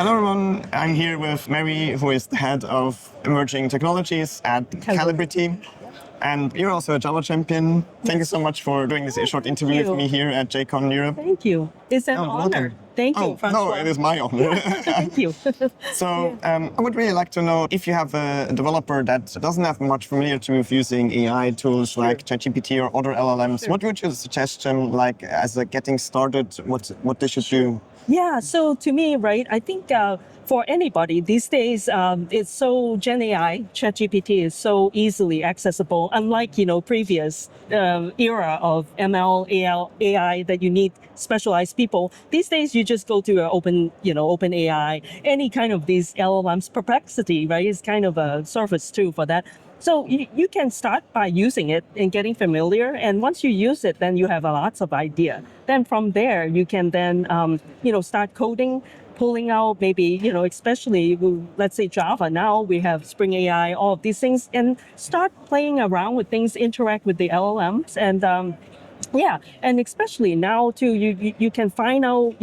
Hello everyone, I'm here with Mary, who is the head of emerging technologies at Calibrity. And you're also a Java champion. Thank you so much for doing this short interview with me here at JCon Europe. Thank you. It's an honor. Welcome. Thank you, Francois. No, it is my honor. Thank you. So I would really like to know if you have a developer that doesn't have much familiarity with using AI tools like ChatGPT or other LLMs. What would you suggest them, like as a getting started, what they should do? Yeah, so to me, right, I think for anybody these days, it's so Gen AI, ChatGPT is so easily accessible, unlike, previous era of ML, AI that you need specialized people. These days, you just go to open AI, any kind of these LLMs. Perplexity, right, is kind of a service too for that. So you can start by using it and getting familiar. And once you use it, then you have lots of idea. Then from there, you can then, start coding, pulling out maybe, especially let's say Java. Now we have Spring AI, all of these things, and start playing around with things, interact with the LLMs. And and especially now too, you can find out,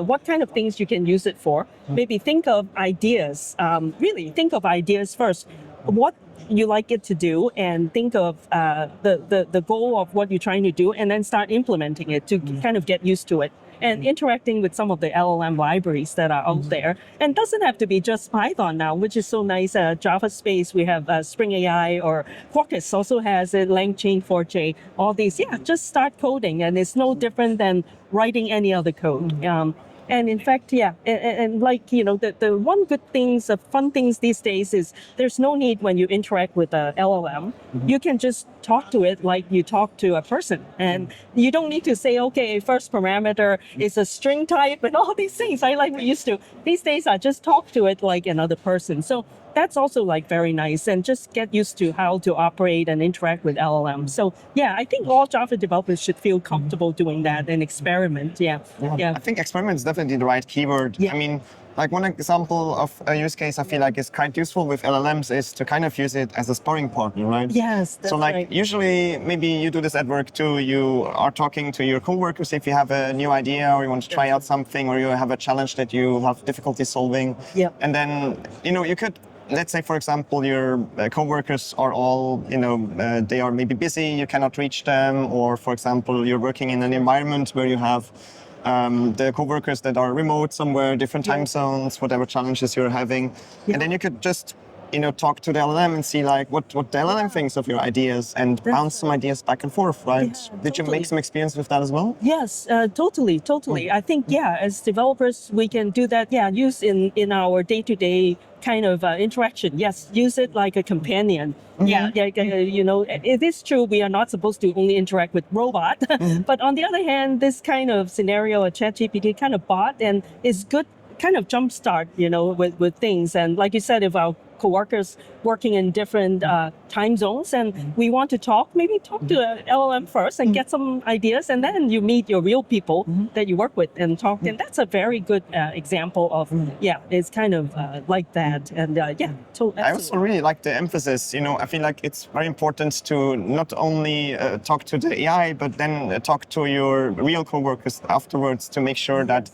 what kind of things you can use it for. Maybe think of ideas, really think of ideas first. What you like it to do, and think of the goal of what you're trying to do, and then start implementing it to kind of get used to it. And interacting with some of the LLM libraries that are out there. And doesn't have to be just Python now, which is so nice. Java space, we have Spring AI, or Quarkus also has it, LangChain 4J, all these. Yeah, just start coding, and it's no different than writing any other code. And in fact, and like, the one good things, the fun things these days is there's no need when you interact with a LLM. You can just talk to it like you talk to a person. And you don't need to say, okay, first parameter is a string type and all these things, right? Like we used to. These days, I just talk to it like another person. So that's also like very nice, and just get used to how to operate and interact with LLM. So I think all Java developers should feel comfortable doing that and experiment. Yeah. I think experiment is definitely the right keyword. Yeah. I mean, like one example of a use case I feel like is quite useful with LLMs is to kind of use it as a sparring partner, right? Yes, that's so like right. Usually maybe you do this at work too. You are talking to your coworkers if you have a new idea or you want to try out something or you have a challenge that you have difficulty solving. Yeah. And then, you could, let's say, for example, your coworkers are all, they are maybe busy, you cannot reach them, or for example, you're working in an environment where you have the coworkers that are remote somewhere, different time zones, whatever challenges you're having. And then you could just, talk to the LLM and see like what the LLM thinks of your ideas and bounce some ideas back and forth, right? Yeah, Did you make some experience with that as well? Yes, totally. I think, as developers, we can do that. Yeah, use in our day-to-day kind of interaction. Yes, use it like a companion. It is true we are not supposed to only interact with robot, but on the other hand, this kind of scenario, a ChatGPT kind of bot, and is good kind of jumpstart, with things. And like you said, if our coworkers working in different time zones and we want to talk, maybe talk to a LLM first and get some ideas, and then you meet your real people that you work with and talk. And that's a very good example of, it's kind of like that. And I also really like the emphasis, I feel like it's very important to not only talk to the AI, but then talk to your real coworkers afterwards to make sure that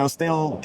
still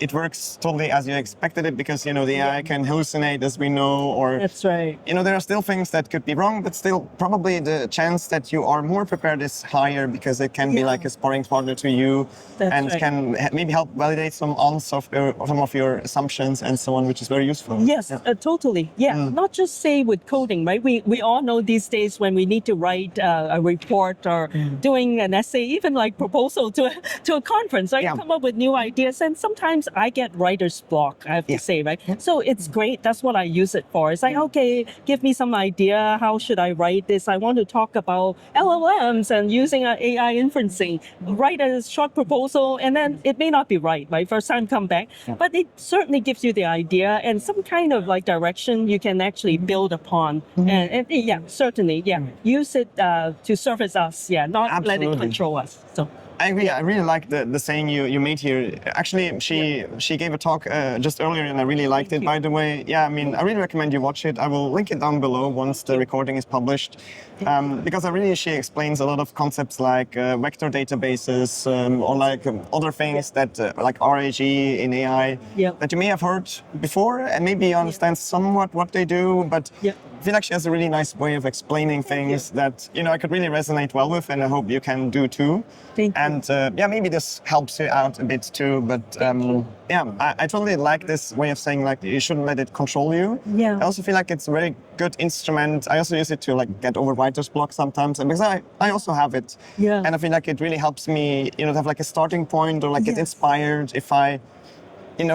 it works totally as you expected it, because the AI can hallucinate, as we know, or that's right. There are still things that could be wrong, but still probably the chance that you are more prepared is higher, because it can be like a sparring partner to you. That's and right. Can maybe help validate some of your assumptions and so on, which is very useful. Yes, totally. Not just say with coding, right? We all know these days when we need to write a report or doing an essay, even like proposal to a conference, right? Come up with new ideas, and sometimes I get writer's block, I have to say, right? So it's great. That's what I use it for. It's like, okay, give me some idea. How should I write this? I want to talk about LLMs and using AI inferencing. Write a short proposal, and then it may not be right? First time come back, but it certainly gives you the idea and some kind of like direction you can actually build upon. And certainly, use it to service us. Not Absolutely. let it control us. So. I agree. I really like the saying you made here. Actually, she gave a talk just earlier, and I really liked it. By the way, yeah, I mean, I really recommend you watch it. I will link it down below once the recording is published, because she explains a lot of concepts like vector databases or like other things that like RAG in AI Yep. that you may have heard before, and maybe you understand somewhat what they do, but. Yep. I feel like she has a really nice way of explaining things that I could really resonate well with, and I hope you can do too. Thank you. And maybe this helps you out a bit too. But I totally like this way of saying like you shouldn't let it control you. Yeah. I also feel like it's a very good instrument. I also use it to like get over writer's block sometimes, and because I also have it. Yeah. And I feel like it really helps me, to have like a starting point or like get Yes. inspired if I.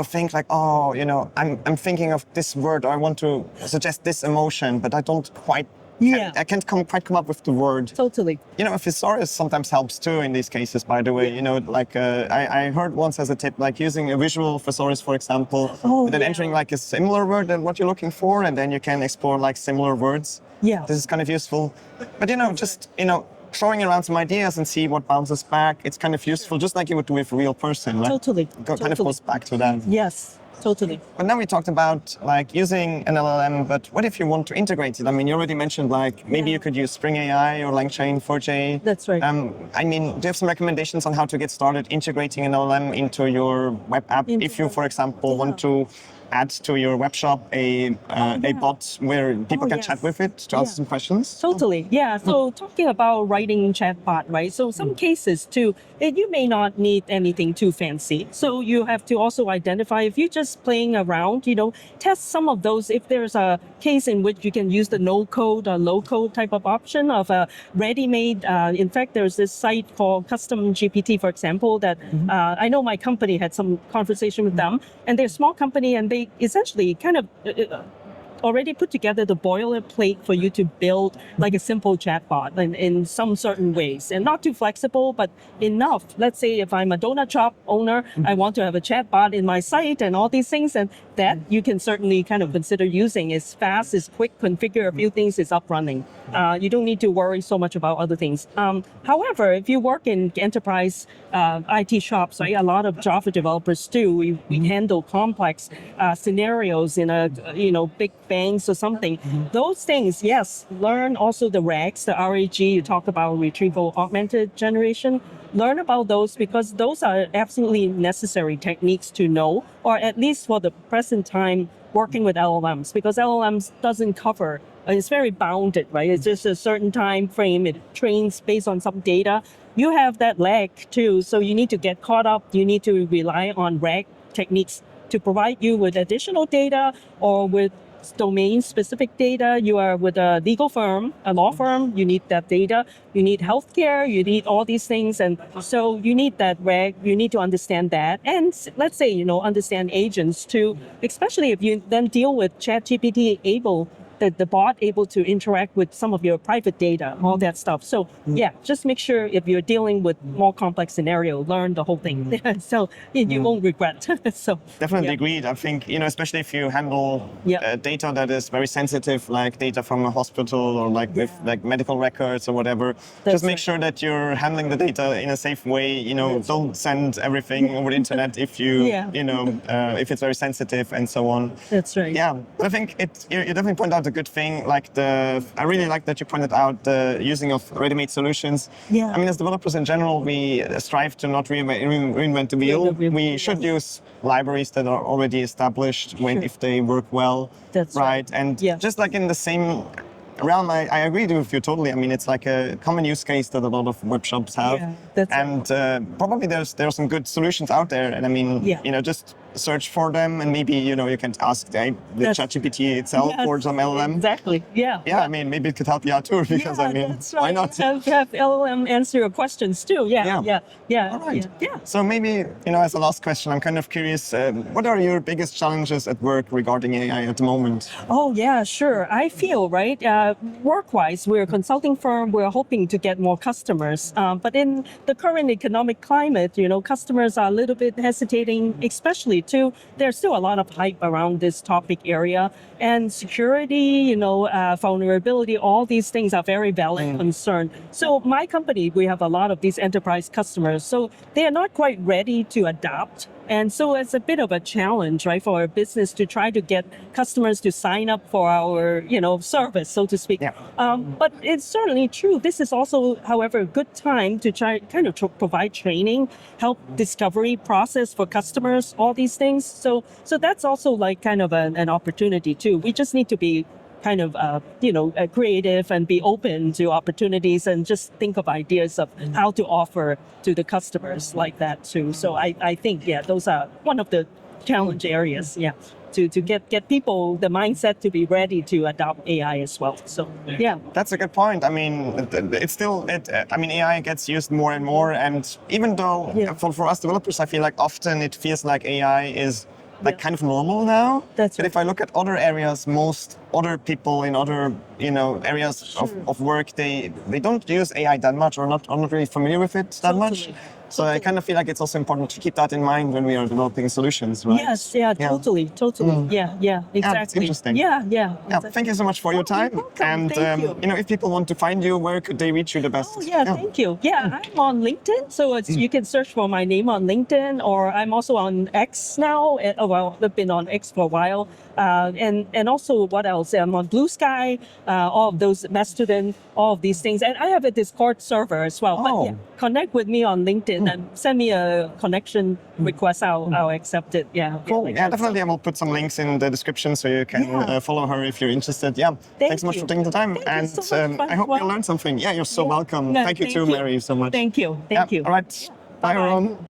Think like, I'm thinking of this word, or I want to suggest this emotion, but I don't quite, Yeah. I can't quite come up with the word. Totally. A thesaurus sometimes helps too in these cases, by the way. Like I heard once as a tip, like using a visual thesaurus, for example, and then entering like a similar word than what you're looking for, and then you can explore like similar words. Yeah. This is kind of useful. But just throwing around some ideas and see what bounces back. It's kind of useful, just like you would do with a real person. Right? Totally. Kind of goes back to that. Yes. Totally. But now we talked about like using an LLM, but what if you want to integrate it? I mean, you already mentioned like maybe you could use Spring AI or LangChain 4J. That's right. I mean, do you have some recommendations on how to get started integrating an LLM into your web app? If you, for example, want to add to your web shop a bot where people can chat with it to answer some questions? Totally. Yeah. So talking about writing chatbot, right? So some cases too, you may not need anything too fancy. So you have to also identify if you're just playing around, test some of those. If there's a case in which you can use the no code or low code type of option of a ready-made. In fact, there's this site called Custom GPT, for example, that I know my company had some conversation with them, and they're a small company, and they essentially kind of already put together the boilerplate for you to build like a simple chatbot in some certain ways, and not too flexible, but enough. Let's say if I'm a donut shop owner, I want to have a chatbot in my site and all these things, and that you can certainly kind of consider using. It's fast, it's quick, configure a few things, it's up running. You don't need to worry so much about other things. However, if you work in enterprise IT shops, right, a lot of Java developers do. We handle complex scenarios in a big banks or something. Those things, yes, learn also the RAGs, the RAG. You talk about retrieval augmented generation. Learn about those, because those are absolutely necessary techniques to know, or at least for the present time working with LLMs, because LLMs doesn't cover. It's very bounded, right? It's just a certain time frame. It trains based on some data. You have that lag too, so you need to get caught up. You need to rely on RAG techniques to provide you with additional data, or with domain-specific data. You are with a legal firm, a law firm, you need that data. You need healthcare, you need all these things. And so you need that RAG, you need to understand that. And let's say, understand agents too, especially if you then deal with ChatGPT the bot able to interact with some of your private data, all that stuff. So just make sure if you're dealing with more complex scenario, learn the whole thing. So you won't regret. So definitely agreed. I think, especially if you handle data that is very sensitive, like data from a hospital or like with like medical records or whatever, just make sure that you're handling the data in a safe way. Don't send everything over the internet if you, if it's very sensitive and so on. That's right. Yeah, I think you definitely point out a good thing. Like I really like that you pointed out the using of ready-made solutions. Yeah. I mean, as developers in general, we strive to not reinvent the wheel. We should use libraries that are already established if they work well. That's right. And just like in the same realm, I agree with you totally. I mean, it's like a common use case that a lot of web shops have. Yeah, that's and probably there's some good solutions out there. And I mean, just search for them, and maybe you can ask the ChatGPT itself or some LLM. Exactly. Yeah. I mean, maybe it could help you out too, because I mean, that's right. why not? Have LLM answer your questions too. Yeah. All right. Yeah. So maybe as a last question, I'm kind of curious. What are your biggest challenges at work regarding AI at the moment? Oh yeah, sure. I feel right. Work-wise, we're a consulting firm. We're hoping to get more customers, but in the current economic climate, customers are a little bit hesitating, especially industry too, there's still a lot of hype around this topic area. And security, vulnerability, all these things are very valid concern. So my company, we have a lot of these enterprise customers. So they are not quite ready to adopt. And so it's a bit of a challenge, right, for our business to try to get customers to sign up for our, service, so to speak. Yeah. But it's certainly true. This is also, however, a good time to try provide training, help discovery process for customers, all these things. So that's also like kind of an opportunity too. We just need to be kind of, creative and be open to opportunities and just think of ideas of how to offer to the customers like that too. So I think, those are one of the challenge areas, to get people, the mindset to be ready to adopt AI as well. So, That's a good point. I mean, AI gets used more and more. And even though for us developers, I feel like often it feels like AI is kind of normal now. That's but right. if I look at other areas, most other people in other areas of work, they don't use AI that much or not really familiar with it that much. So I kind of feel like it's also important to keep that in mind when we are developing solutions, right? Yes, totally. Yeah, exactly. Yeah, it's interesting. Yeah. Exactly. Thank you so much for your time. welcome. And Thank you. if people want to find you, where could they reach you the best? Thank you. I'm on LinkedIn, so you can search for my name on LinkedIn, or I'm also on X now. I've been on X for a while, and also what else? I'm on Blue Sky, all of those Mastodon, all of these things, and I have a Discord server as well. But connect with me on LinkedIn and send me a connection request. I'll accept it. Cool. Definitely. I will put some links in the description so you can follow her if you're interested. Thanks so much for taking the time. Thank you so much. I hope you learned something. You're so welcome. No, Thank you too, Mary, so much. Thank you. All right. Bye, everyone.